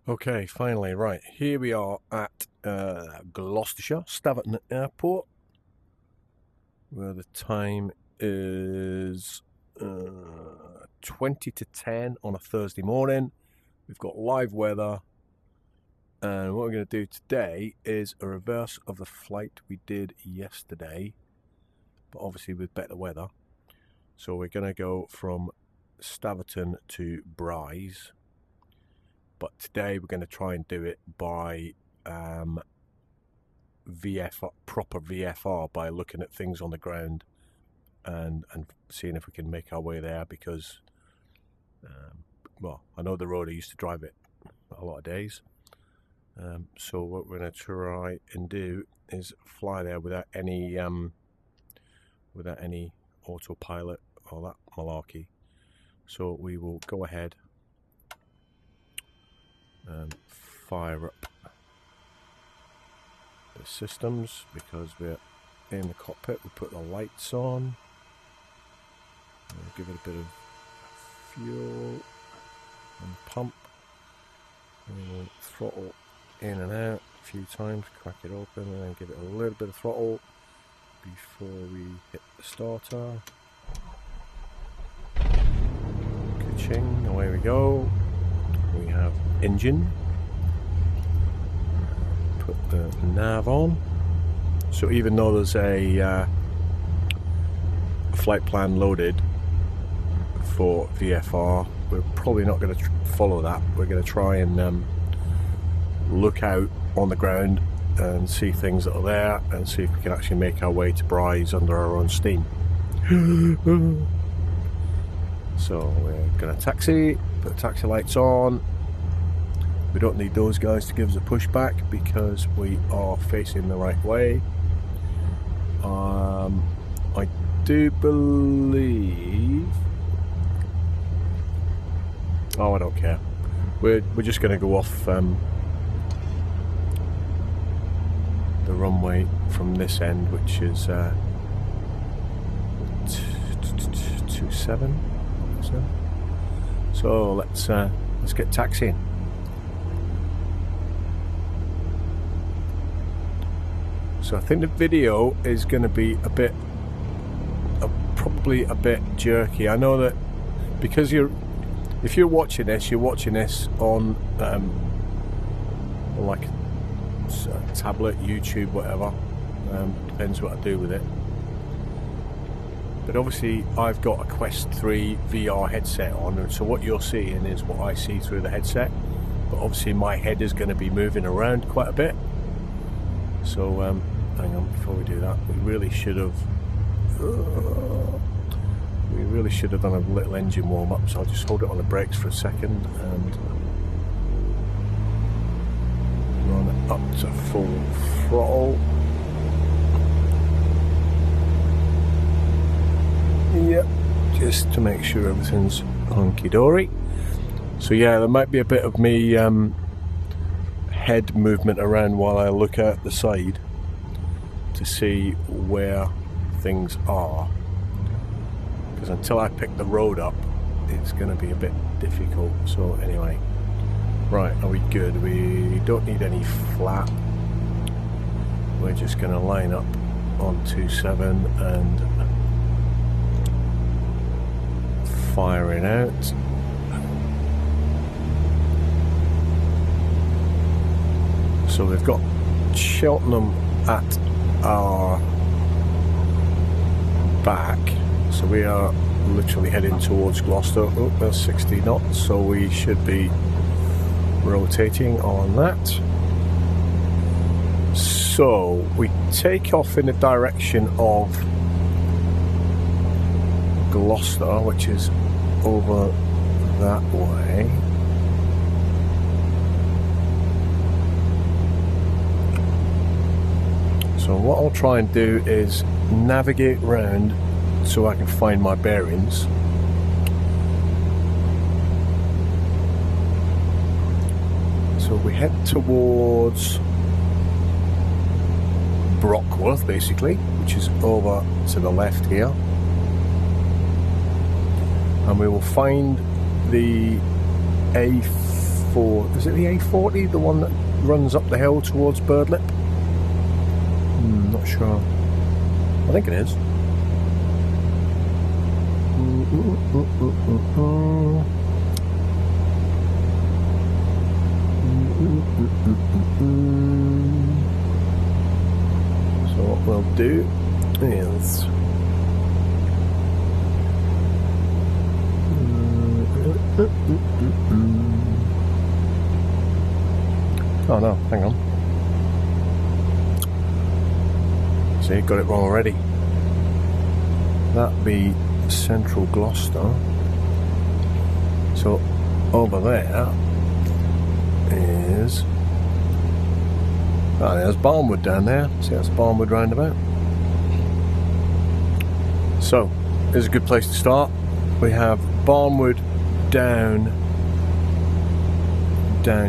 Okay, finally, right, here we are at Gloucestershire, Staverton Airport, where the time is 20 to 10 on a Thursday morning. We've got live weather, and what we're going to do today is a reverse of the flight we did yesterday, but obviously with better weather. So we're going to go from Staverton to Brize. But today we're going to try and do it by VFR, proper VFR, by looking at things on the ground and seeing if we can make our way there, because well, I know the road. I used to drive it a lot of days. So what we're going to try and do is fly there without any autopilot or that malarkey. So we will go ahead and fire up the systems, because we're in the cockpit. We put the lights on, we'll give it a bit of fuel and pump, and we'll throttle in and out a few times, crack it open, and then give it a little bit of throttle before we hit the starter. Ka-ching, away we go. We have engine, put the nav on. So even though there's a flight plan loaded for VFR, we're probably not going to follow that. We're going to try and look out on the ground and see things that are there, and see if we can actually make our way to Brize under our own steam. So we're going to taxi, put the taxi lights on. We don't need those guys to give us a pushback because we are facing the right way. I do believe... oh, I don't care. We're just going to go off the runway from this end, which is 27. So let's get taxiing. So I think the video is going to be a bit, probably a bit jerky. I know that because if you're watching this, on like a tablet, YouTube, whatever. Depends what I do with it. But obviously I've got a Quest 3 VR headset on, and so what you're seeing is what I see through the headset. But obviously my head is going to be moving around quite a bit. So hang on, before we do that, we really should have done a little engine warm up. So I'll just hold it on the brakes for a second and run it up to full throttle. Yep, just to make sure everything's hunky-dory. So yeah, there might be a bit of me head movement around while I look out the side to see where things are, because until I pick the road up it's going to be a bit difficult. So anyway, right, are we good? We don't need any flap. We're just going to line up on 27 and firing out. So we've got Cheltenham at our back, so we are literally heading towards Gloucester. Oh, there's 60 knots, so we should be rotating on that. So we take off in the direction of Gloucester, which is over that way. So what I'll try and do is navigate round so I can find my bearings. So we head towards Brockworth, basically, which is over to the left here. And we will find the A4. Is it the A40, the one that runs up the hill towards Birdlip? Not sure. I think it is. So what we'll do is oh no, hang on. See, got it wrong already. That'd be Central Gloucester. So over there is there's Barnwood down there. See, that's Barnwood roundabout. So it's a good place to start. We have Barnwood down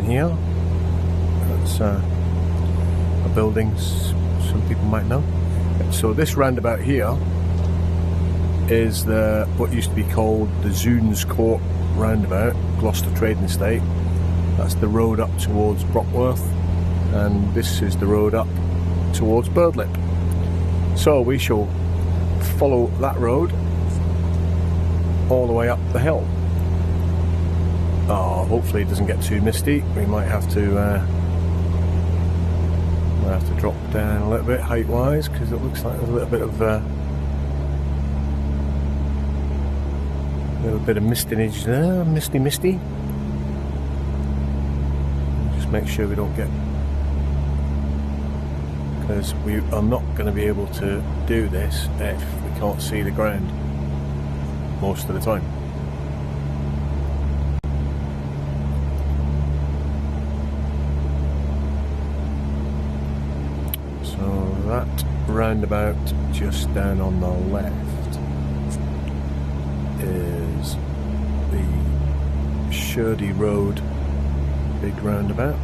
here. That's a building some people might know. So this roundabout here is what used to be called the Zoons Court roundabout, Gloucester Trading Estate. That's the road up towards Brockworth, and this is the road up towards Birdlip. So we shall follow that road all the way up the hill. Hopefully it doesn't get too misty. We might have to drop down a little bit height wise, because it looks like there's a little bit of mistinage there, misty. Just make sure we don't get, because we are not going to be able to do this if we can't see the ground most of the time. So that roundabout just down on the left is the Shirley Road big roundabout.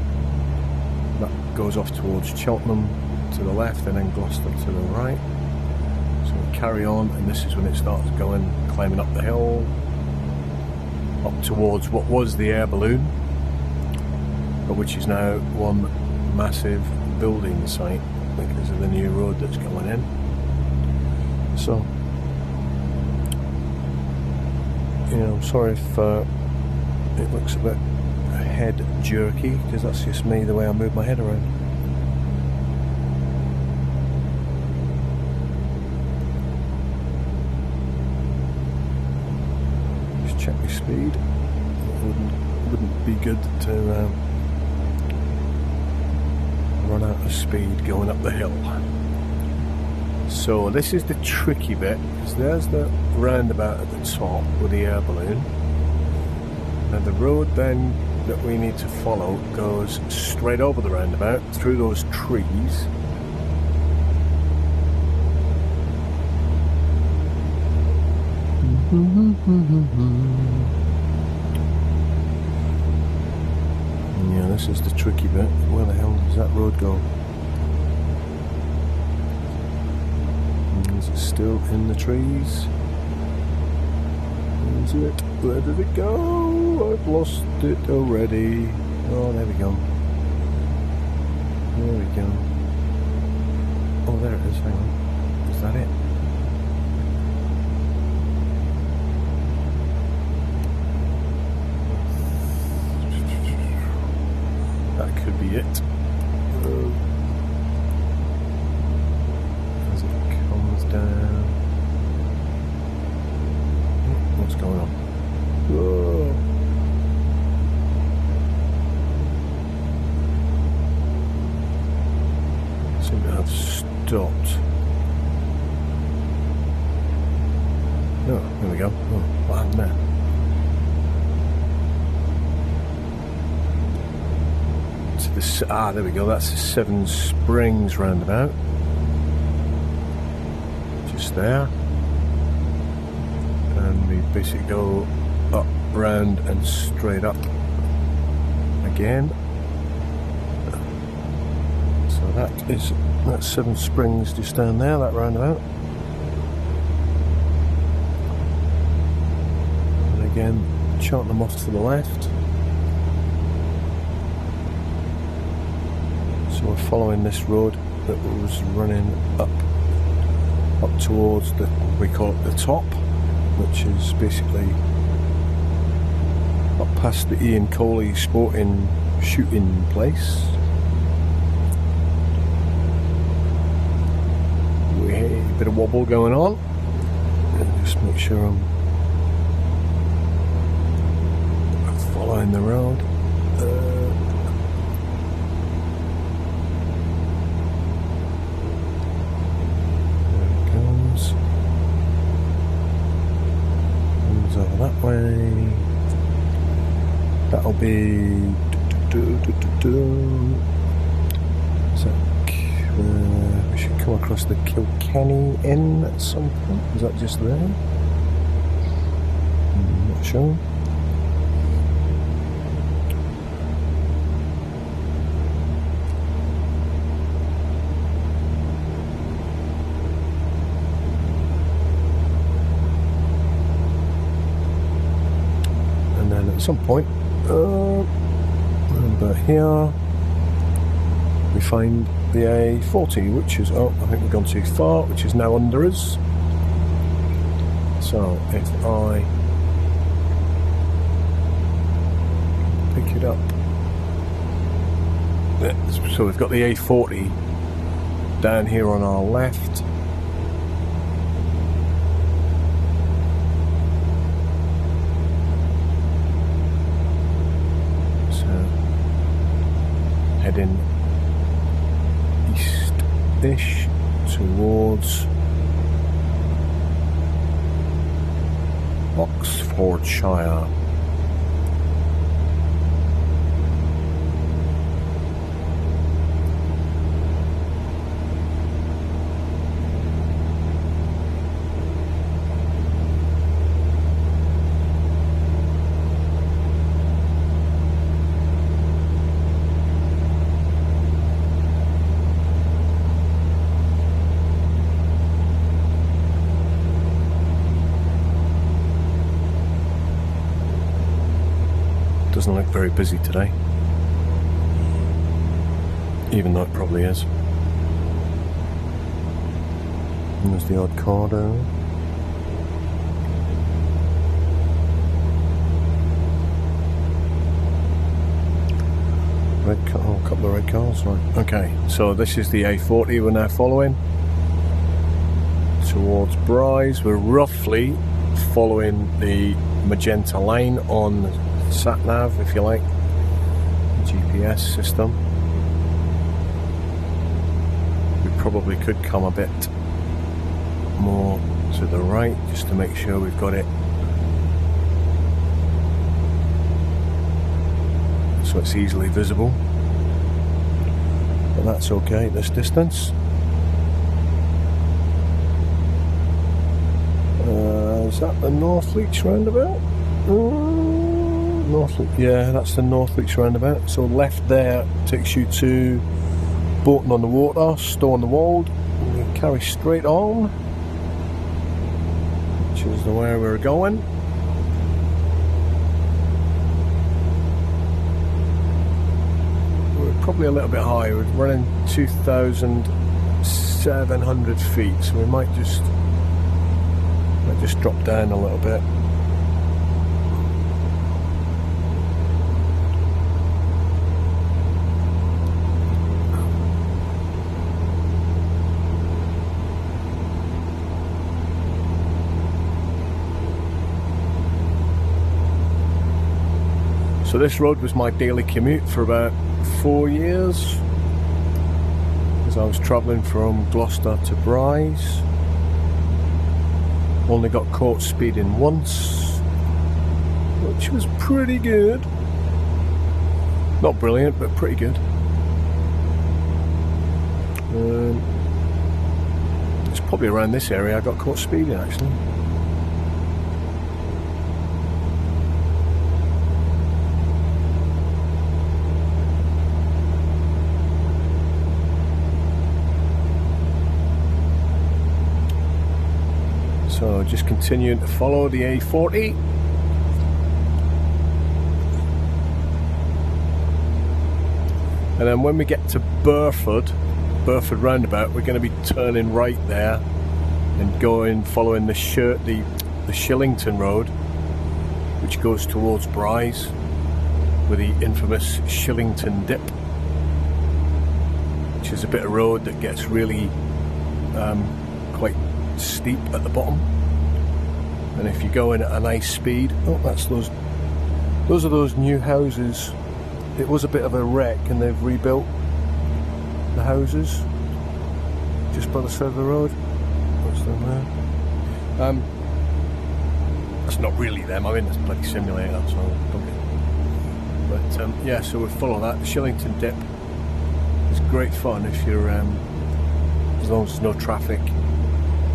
That goes off towards Cheltenham to the left and then Gloucester to the right. So we carry on, and this is when it starts climbing up the hill up towards what was the air balloon, but which is now one massive building site because of the new road that's going in. So I'm sorry if it looks a bit head jerky, because that's just me, the way I move my head around. Just check my speed. It wouldn't be good to run out of speed going up the hill. So this is the tricky bit, because there's the roundabout at the top with the air balloon. Now the road then that we need to follow goes straight over the roundabout through those trees. Yeah, this is the tricky bit. Where the hell does that road go? Is it still in the trees? Is it? Where did it go? I've lost it already. Oh, there we go. There we go. Oh, there it is. Hang on. Is that it? That could be it. As it comes down. What's going on? Whoa. Seem to have stopped. Oh, there we go. Oh, what happened there? There we go, that's the Seven Springs roundabout. Just there. And we basically go up, round and straight up again. So that's Seven Springs just down there, that roundabout. And again, Cheltenham off to the left. So we're following this road that was running up towards we call it the top, which is basically up past the Ian Coley sporting shooting place. A bit of wobble going on, and just make sure I'm following the road. There it goes. Comes over that way. That'll be. We should come across the Kilkenny Inn at some point. Is that just there? I'm not sure. And then at some point, about here, we find the A40, which is, I think we've gone too far, which is now under us. So if I pick it up, so we've got the A40 down here on our left. So heading east-ish towards Oxfordshire. Doesn't look very busy today, even though it probably is. And there's the odd car down. Red car, oh, a couple of red cars, right. Okay, so this is the A40 we're now following towards Brize. We're roughly following the magenta line on the sat-nav, if you like, the GPS system. We probably could come a bit more to the right just to make sure we've got it so it's easily visible, but that's okay at this distance. Is that the Northleach roundabout? Yeah, that's the Northleach roundabout. So left there takes you to Bolton on the Water, Stow on the Wold, and you carry straight on, which is the way we're going. We're probably a little bit high. We're running 2,700 feet, so we might just drop down a little bit. So this road was my daily commute for about 4 years, as I was travelling from Gloucester to Brize. Only got caught speeding once, which was pretty good. Not brilliant, but pretty good. It's probably around this area I got caught speeding, actually. So just continuing to follow the A40. And then when we get to Burford roundabout, we're going to be turning right there and going following the Shillington Road, which goes towards Brize, with the infamous Shillington Dip, which is a bit of road that gets really quite steep at the bottom. And if you're going at a nice speed, oh, that's those are those new houses. It was a bit of a wreck, and they've rebuilt the houses just by the side of the road. What's them there? That's not really them. I'm in this bloody simulator, so don't get. But yeah, so we follow that. The Shillington Dip is great fun if you're as long as there's no traffic.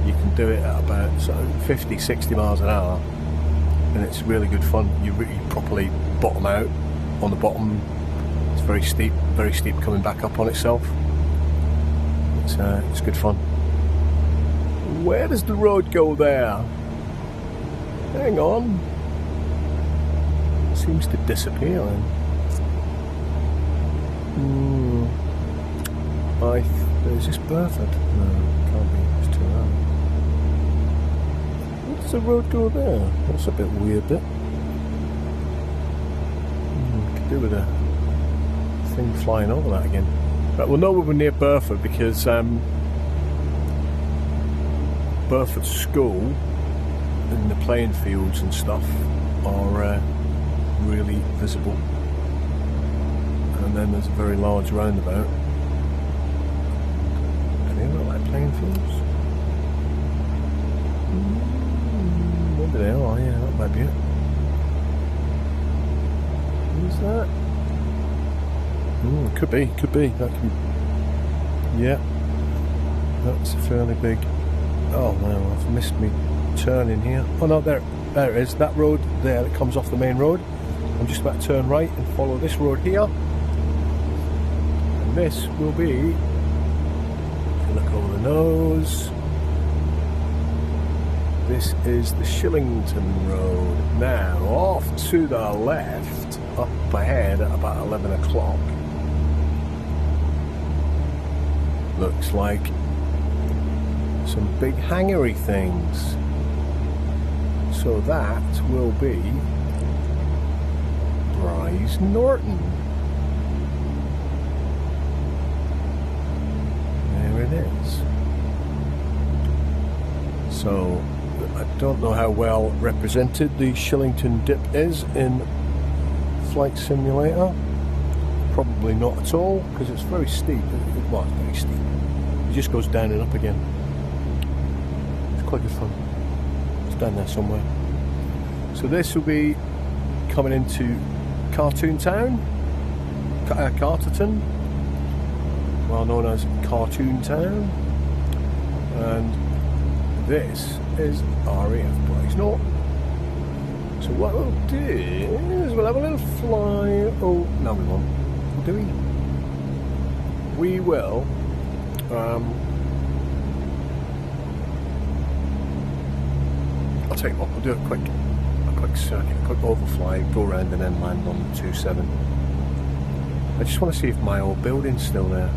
You can do it at about 50-60 miles an hour, and it's really good fun. You really properly bottom out on the bottom. It's very steep coming back up on itself. It's good fun. Where does the road go there? Hang on. It seems to disappear then. Is this Burford? No, can't be. It's too loud. Where does the road go there? That's a bit weird, bit. Could do with a thing flying over that again. But we'll know when we're near Burford, because Burford School and the playing fields and stuff are really visible. And then there's a very large roundabout. Any look like playing fields? Maybe they are, yeah, that might be it. Who's that? Could be. That could be. Yeah. That's a fairly big. Oh no, I've missed me turn in here. Oh no, there it is. That road there that comes off the main road. I'm just about to turn right and follow this road here. And this will be, look over the nose. This is the Shillington Road. Now, off to the left, up ahead at about 11 o'clock. Looks like some big hangery things. So that will be Brize Norton. There it is. So I don't know how well represented the Shillington Dip is in Flight Simulator. Probably not at all, because it's very steep. Well, it's very steep. It just goes down and up again. It's quite good fun. It's down there somewhere. So this will be coming into Cartoon Town, Carterton, well known as Cartoon Town, and this is RAF Brize Norton. So what we'll do is we'll have a little fly. Oh, no, we won't. Do we? We will. I'll tell you what. We'll do a quick circuit, a quick overfly, go around, and then land on 27. I just want to see if my old building's still there.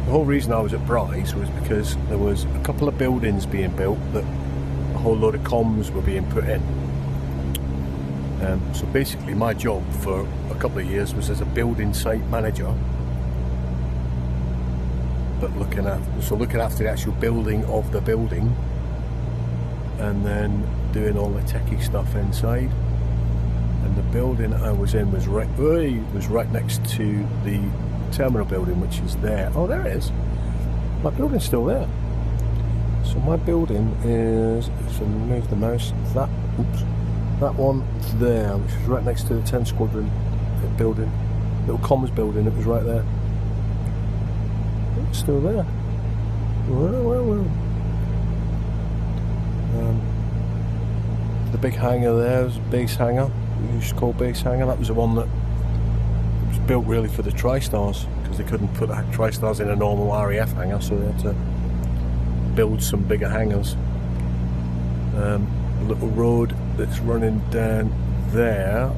The whole reason I was at Brize was because there was a couple of buildings being built that a whole load of comms were being put in. So basically my job for a couple of years was as a building site manager, but looking after the actual building of the building, and then doing all the techie stuff inside. And the building I was in was right next to the terminal building, which is there. Oh, there it is. My building's still there. So my building is, so move the mouse, that one there, which is right next to the 10 Squadron building, little comms building. It was right there. It's still there. Well. The big hangar there was a base hangar. We used to call base hangar. That was the one that was built really for the TriStars, because they couldn't put the TriStars in a normal RAF hangar, so they had to build some bigger hangars. A little road that's running down there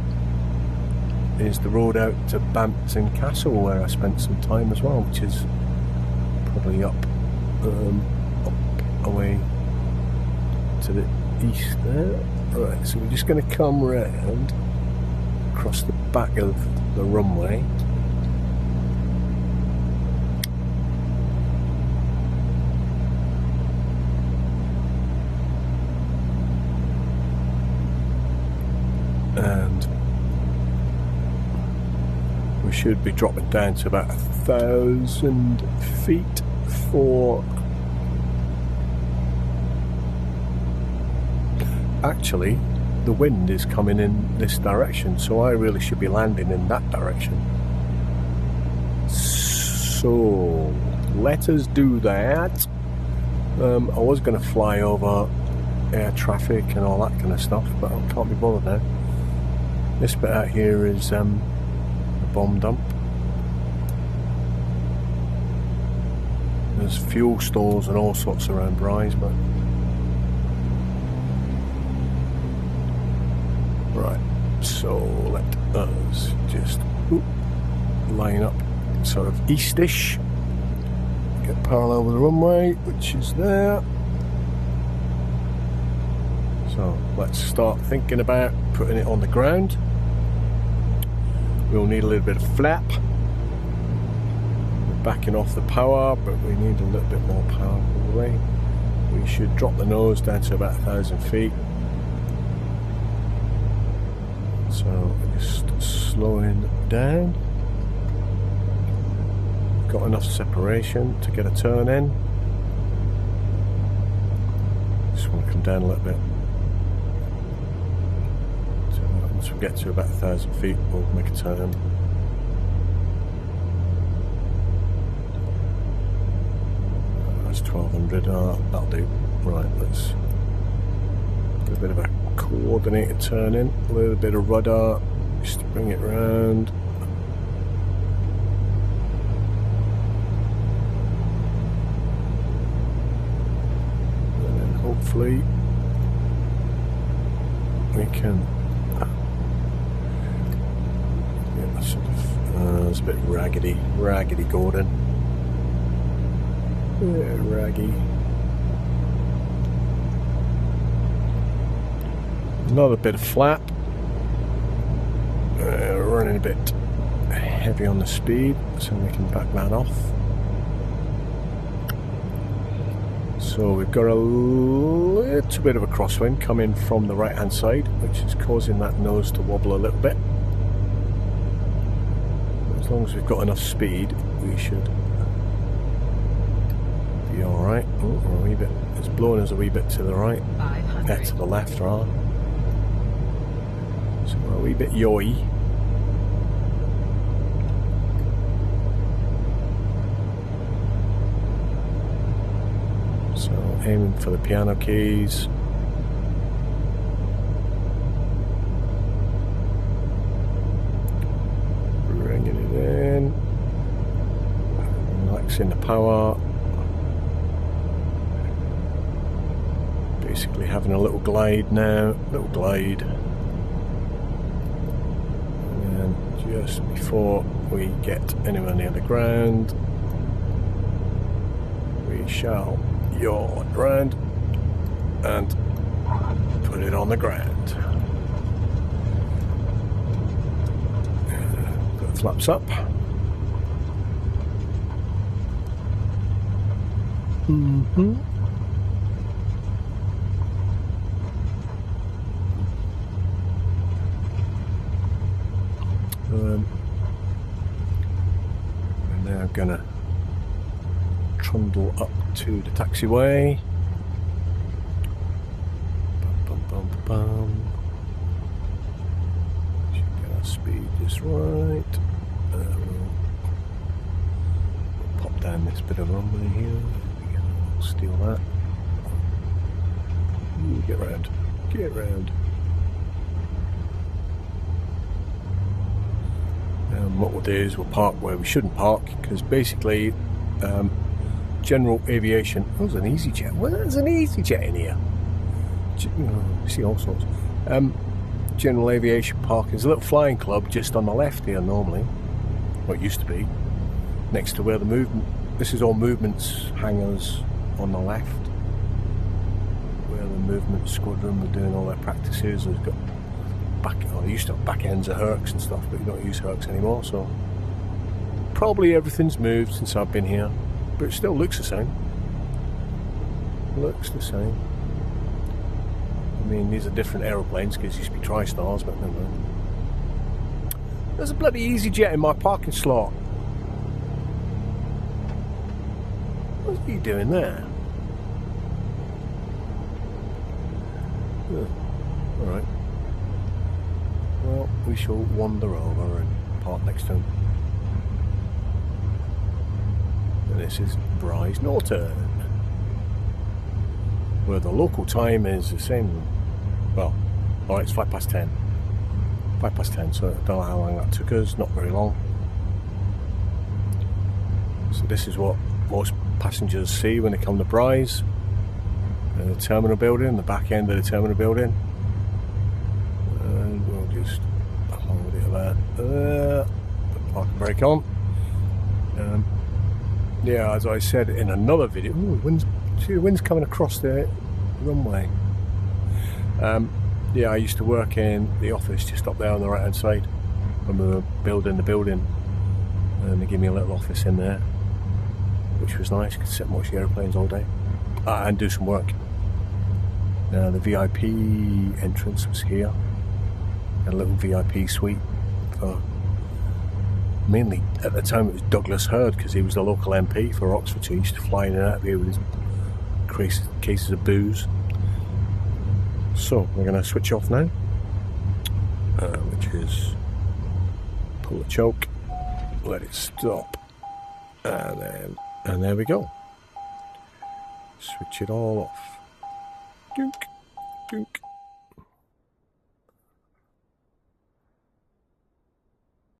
is the road out to Bampton Castle, where I spent some time as well, which is probably up away to the east there. Right, so we're just going to come round across the back of the runway. And we should be dropping down to about 1,000 feet for... Actually, the wind is coming in this direction, so I really should be landing in that direction. So let us do that. I was going to fly over air traffic and all that kind of stuff, but I can't be bothered now. This bit out here is a bomb dump. There's fuel stores and all sorts around Brize, but right, so let us just line up sort of eastish, get parallel with the runway, which is there. So let's start thinking about putting it on the ground. We'll need a little bit of flap. We're backing off the power, but we need a little bit more power probably. We should drop the nose down to about 1,000 feet. So just slowing down. Got enough separation to get a turn in. Just want to come down a little bit. So once we get to about 1,000 feet, we'll make a turn. That's 1,200. That'll do. Right, let's do a bit of a coordinated turn in, a little bit of rudder, just to bring it round. And then hopefully we can get a sort of it's a bit raggedy Gordon. Yeah, raggy. Another bit of flap. Running a bit heavy on the speed, so we can back that off. So we've got a little bit of a crosswind coming from the right hand side, which is causing that nose to wobble a little bit. As long as we've got enough speed, we should be alright. Oh, we're a wee bit, it's blowing us a wee bit to the right. To the left rather. So we're a wee bit yoy. So aiming for the piano keys. Bringing it in. Relaxing the power. Basically having a little glide now. Little glide. Just before we get anywhere near the ground, we shall yaw round and put it on the ground. Put the flaps up. We're now gonna trundle up to the taxiway. Bum, bum, bum, bum. Should get our speed just right. We'll pop down this bit of runway here. We'll steal that. Ooh, get round. Get round. What we'll do is we'll park where we shouldn't park, because basically general aviation... Oh, there's an EasyJet. Well, there's an EasyJet in here. You see all sorts. general aviation park. There's a little flying club just on the left here normally. Well, it used to be. Next to where the movement... This is all movements hangars on the left. Where the movement squadron were doing all their practices. They've got back... Oh, they used to have back ends of Hercs and stuff, but you don't use Hercs anymore, so... Probably everything's moved since I've been here. But it still looks the same. Looks the same. I mean, these are different aeroplanes because these used to be TriStars, but never mind. There's a bloody EasyJet in my parking slot. What's he doing there? Oh, alright. Well, we shall wander over and park next to him. And this is Brize Norton, where the local time is the same. Well, alright, it's 10:05. 10:05, so I don't know how long that took us, not very long. So this is what most passengers see when they come to Brize. The terminal building, the back end of the terminal building. And we'll just hold it there. Put the parking brake on. Yeah, as I said in another video, ooh, see the wind's coming across the runway. Yeah, I used to work in the office just up there on the right hand side when we were building the building, and they gave me a little office in there, which was nice. Could sit and watch the airplanes all day and do some work. The VIP entrance was here, a little VIP suite for mainly, at the time it was Douglas Hurd, because he was the local MP for Oxfordshire. He used to fly in and out of here with his cases of booze. So we're going to switch off now, which is pull the choke, let it stop, and there we go. Switch it all off. Dunk, dunk.